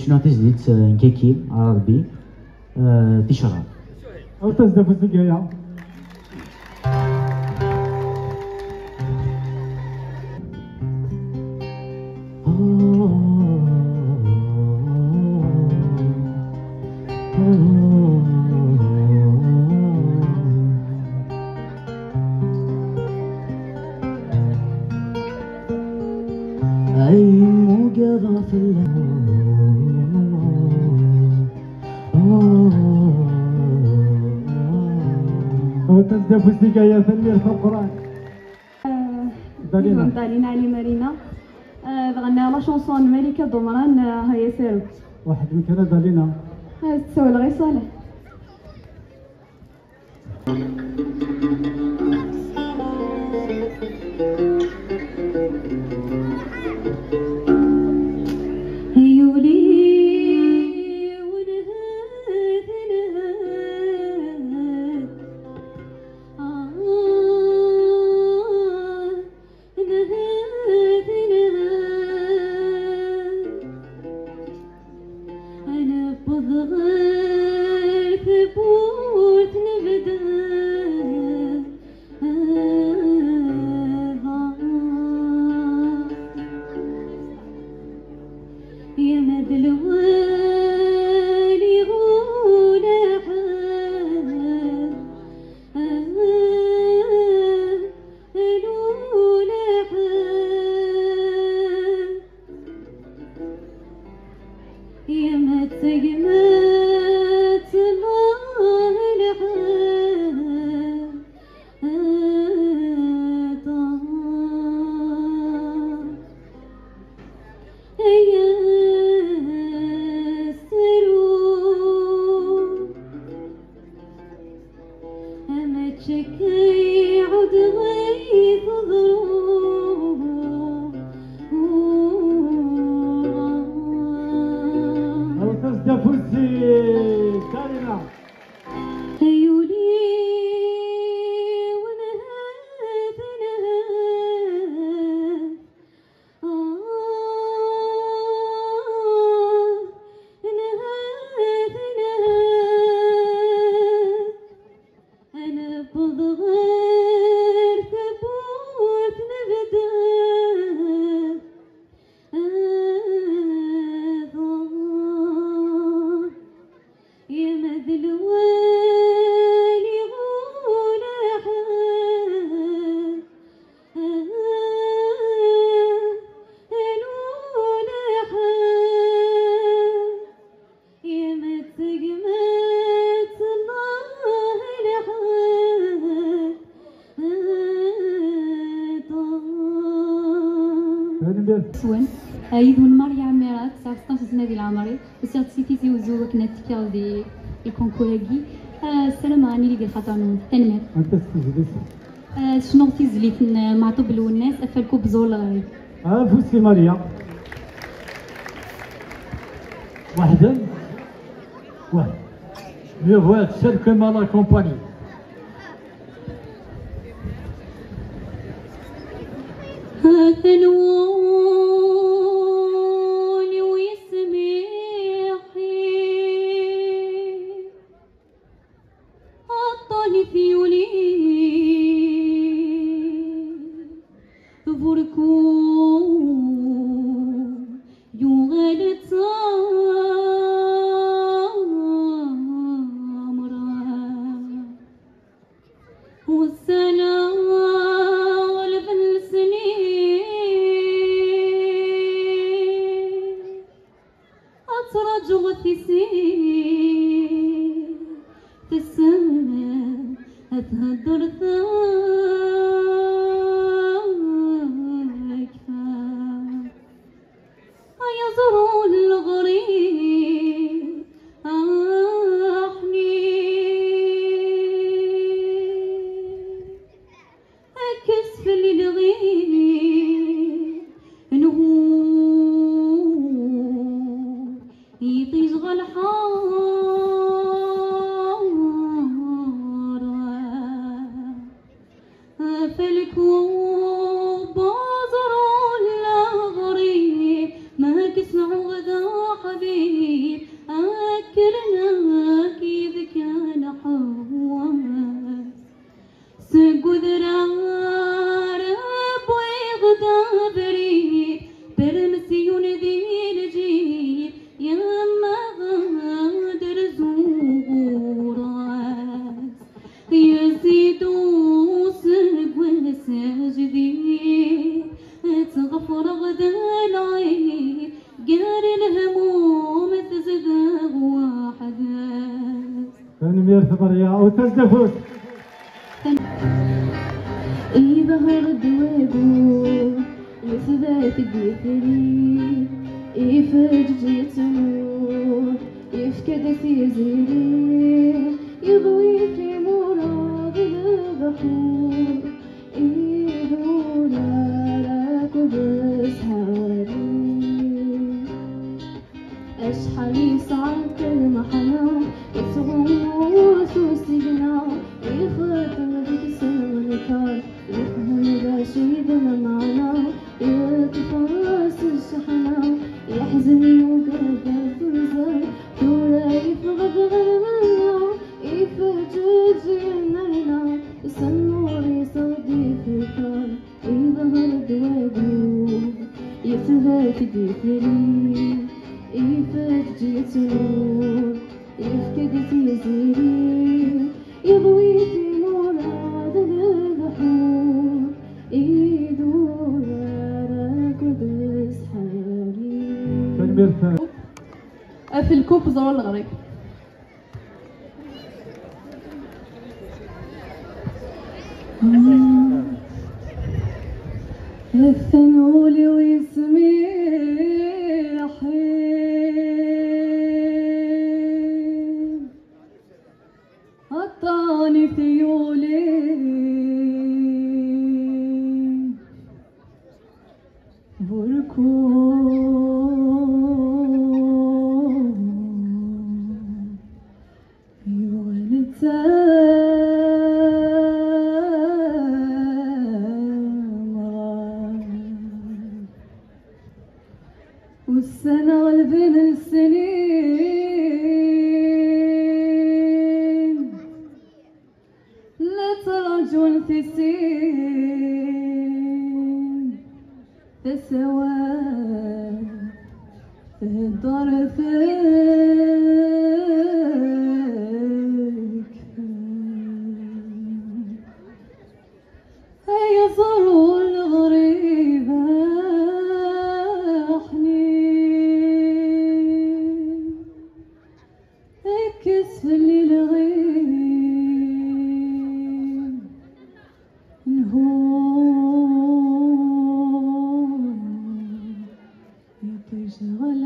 شنو تجديد كيكي عربي تشرب أو تزدف الزقايا. أي موجة في وتزدف الزقايا ثانية القرآن. دالينا علي مارينا غنى لا شونسون ملكة دمران هيا سيرو. واحد من كذا دالينا. تسوي غير صالح. يدون ماريا عميرات ساعة 16 سنة ديال عمري وساعة سيتي وزو كنا تكال دي الكونكوراكي السلام عليكم ديال خاطرنا تنمر انت تسجلي شنو تيزليت معطوب الناس افالكو بزول فوسي ماريا واحد مي فوا سيل كو ما لا كومباني تنمير ثمرية وتزدفوت يظهر الدواجو يثبت الديثري يفرج يتنور يفكد في زيري يضوي في مراد البحور يدور على قدس حوالي أشحال يصعد المحنة يتغوص وسجنا يخاطر بك سمنكار يفهم رشيد معنا يتفاس الشحنة يحزن يوقف الفرزة ثورة يفقد غنمنا يفجر جنينا السنور يصدي في الكار يظهر دواجو يثبت ديثري يفرج يتنور يفكد تيزيري يضوي في مراد البحور يدور على قدس حالي تنمير ثاني في الكوب زرار الغريب الثنول ويسمي حين عطاني ثيولي بركون يولتان والسنة والبين السنين لا ترجل تسين تسوى تهدر فيك هيا ضرور الغريبة كسف اللي الغيب نهون يتشغل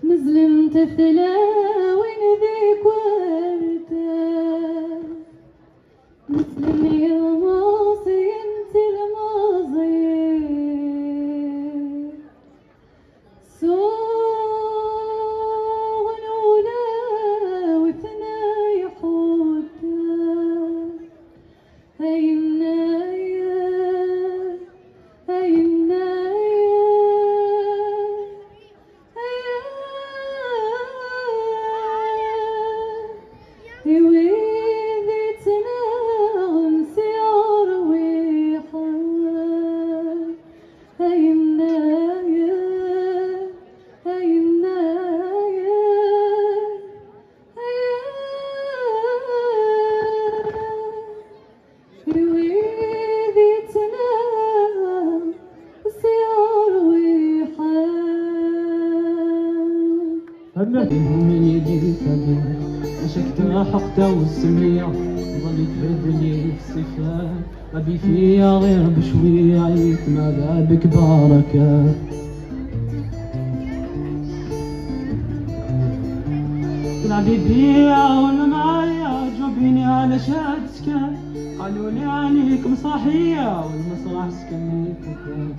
مزلم تفلا وين ذيك وردة مسلم يا ماصي انت الماضي صون ولا وثنا يحودا هينا هينا عشقتها حقتها والسمية ظليت بدلي الصفات غبي فيا غير بشوية عيت ما بابك بركات تلعبي بيا وانا معايا جاوبيني على شاد سكان قالوا لي عليك مصاحية والمسرح سكني فكان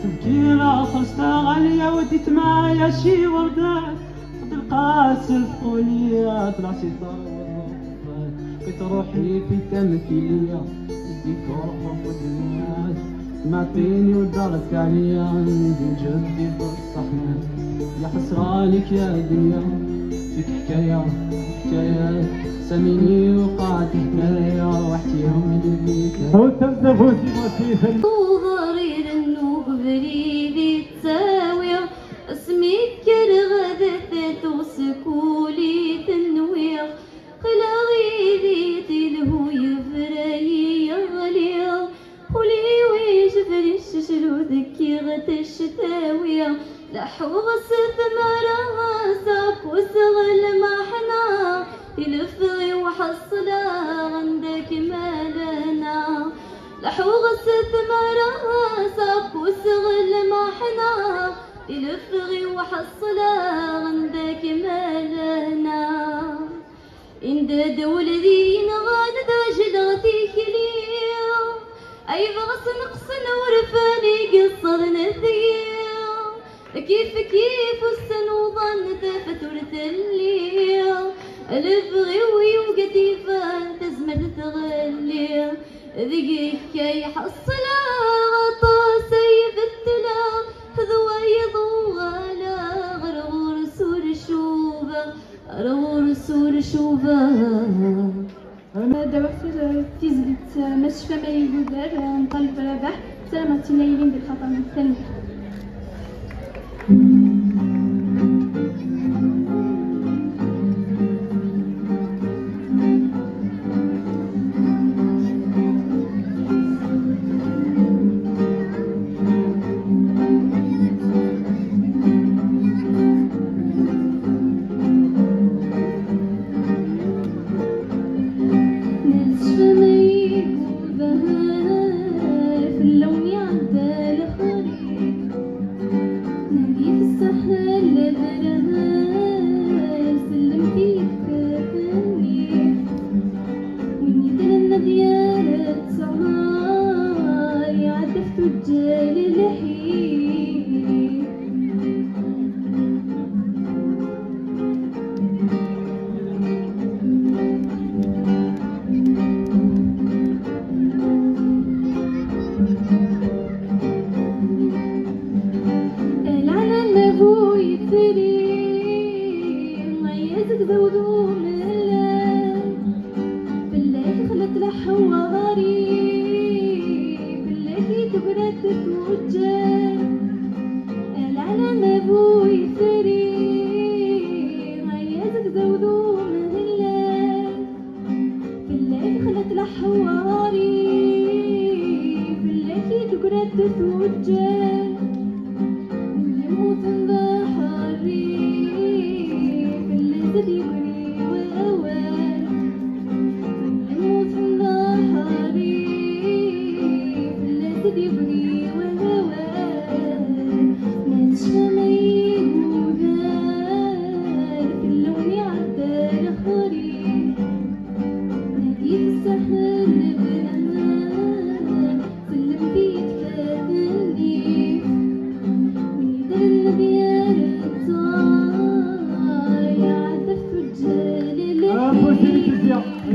تفكيرة خلصتها غالية وديت معايا شي وردات قد القاسل فقولية طلع سي طار كنت روحي في تمثيلية الديكور خوف الناس معطيني ودارت عليا عندي جدي بالصحنات يا حسرانك يا دنيا فيك حكاية سميني وقعت حكاية وحكيهم للبيت هو تنزفوسي مسيفا وضرير النوب بريدي تساوية اسميك كرغدت وسكولي تنوية خلا غيدي تلهو يفري يغلي خلي ويجفري الشلودك يغتش تاوية لحوغ ثمرة ساق وسغل محنا يلفغي وحصلة عندك مالنا لحوغ ثمرة ساق وسغل محنا يلفغي وحصلة عندك مالنا إن ولدين غادة جدغتي كليا أي بغص نقصن ورفاني قصر نثيا كيف السنوضان تفترت الليل الفغي وقتيفة تزمد تغلي ذقيك كي حصل غطا سيف التلا ذوايض وغلا غرغور سور الشوبة غرغور سور الشوبة دوافر تيزلت مشفى ما يقدر نطلب ربح سلامة نايلين بالخطأ من الثاني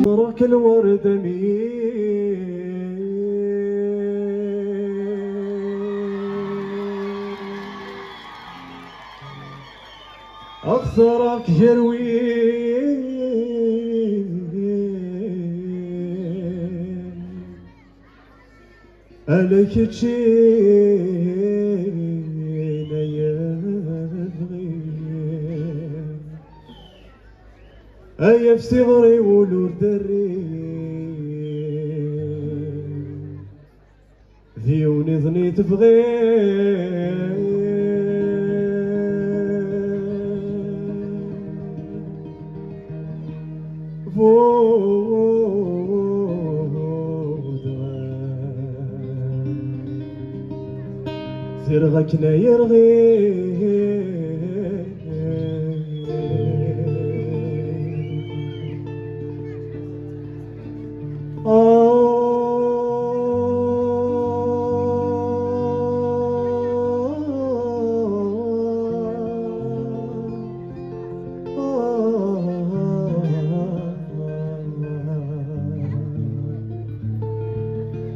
روك الورد أخسرك جروي ألك تشين يا أي في صغري ولور دري ذيوني ظني تبغي زرغك يرغي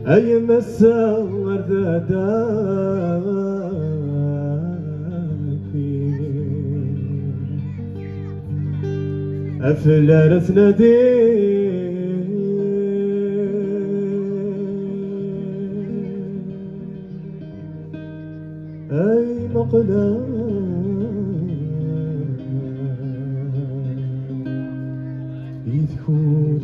أي مسا ورداداكي أفلار تنادي أي مقلا يذكر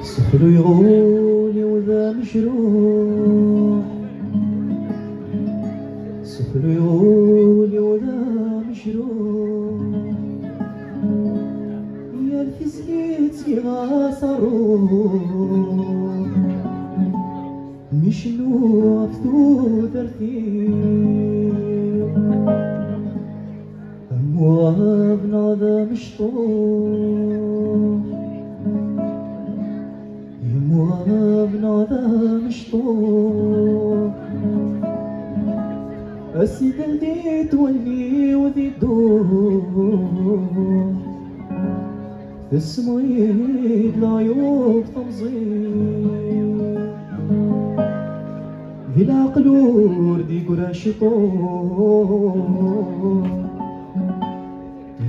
سحر يغولي وذا مشروح سحر يغولي وذا مشروح يا الفسكيت يغاص الروح مشلو عفتو ترتيب أموابنا ذا مشطوح يموابنا ذا مشطوح أسيد اللي تولي وذي الدوح السميد العيوب تمزيد ذي العقل وردي قراش طوح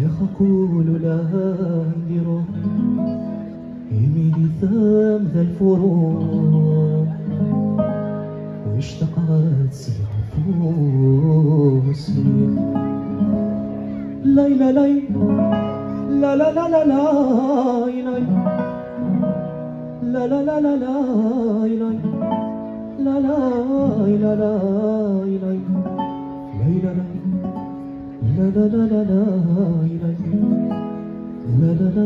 يقول لها نديرو يميلي ثام ذا الفروع واشتقت سيفوسي لاي لا لاي لا لا لا لا لاي لاي لا لا لا لا لاي لاي لا لاي لا لاي لاي لاي لا لاي لا لا لا لا لا لا لا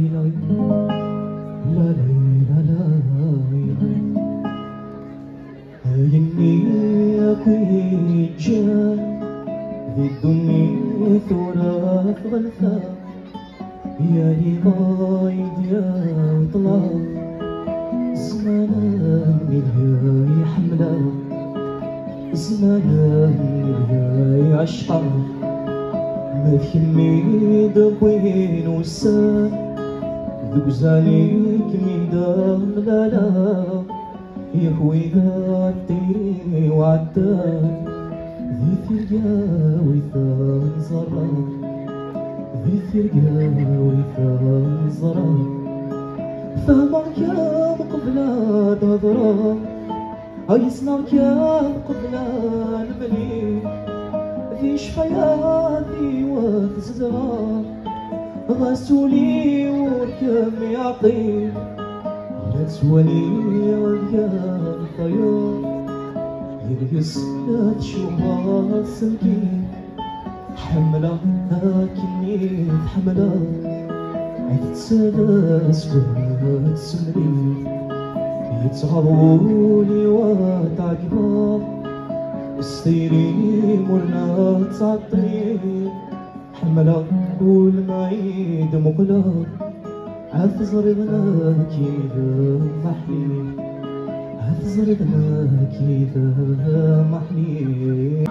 لا لا لا لا لا هيني أكوي جان ذي الدنيا ثورة غلفة يا لي ضايد يا طلع زمانا من الهاي حملة زمانا من الهاي عشقة ما تكمي دبوين وسان ذوك زانيك ميدا ملالا يهوي ذا طيري وعدان ذي ثرقا ويثان زرا ذي ثرقا ويثان زرا فهمك يا مقبلة ضرا هيسناك يا مقبلة المليك ذي شفياتي وتزرع غسولي وركب يعطي لا تسولي وديان طيار يلقس لا تشوفها سمكين حملة هاكني حملة عيد تسلاس ولا تسمري يتصغرولي وتعقبها استيري مرنا تعطي حملة كل ما عيد مقلة عفزر بناكي ذا محلي عفزر بناكي ذا محلي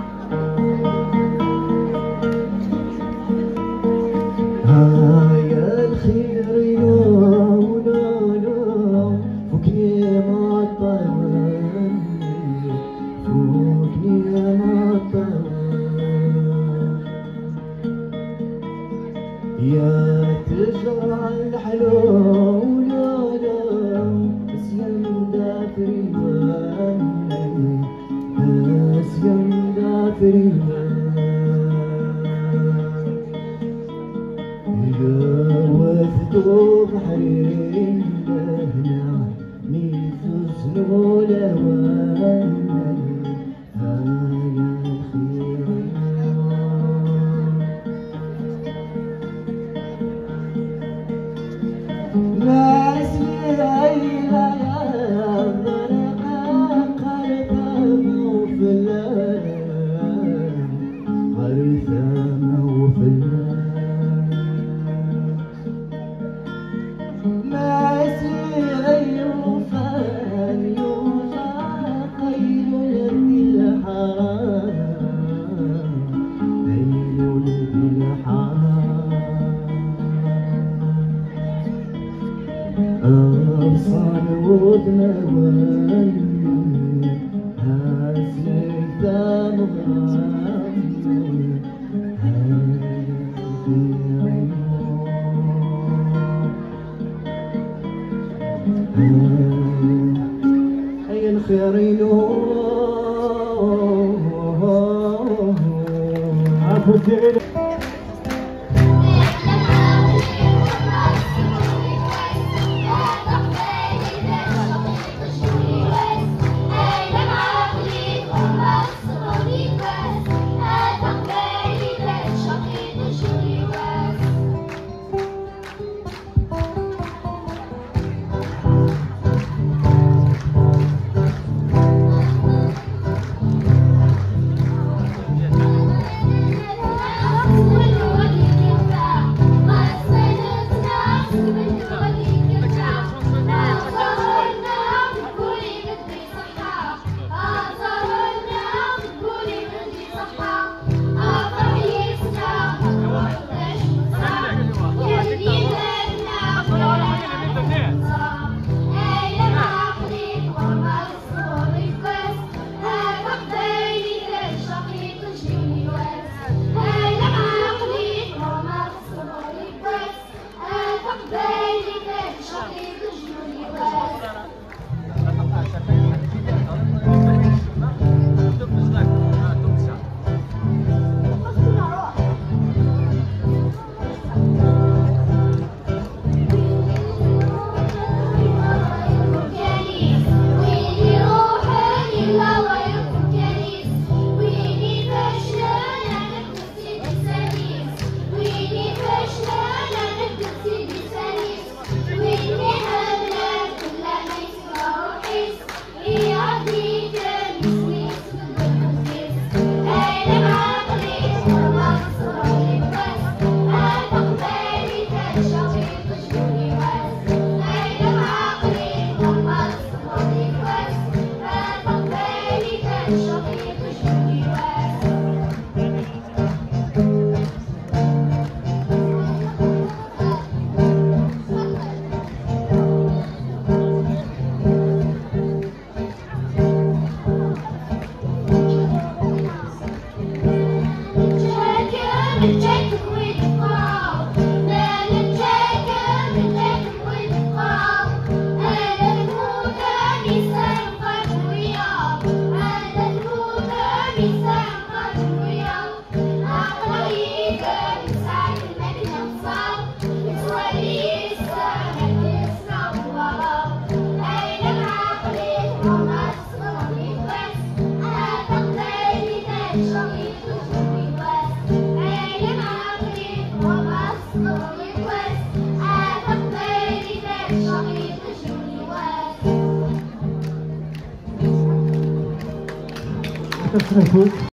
هايا الخير يا ولالا فوقني معطل فوقني معطل يا تزرع الحلو ولالا اسيان دافريان اسيان دافريان وثدو بحرين لهنا ميثوس نولوان Très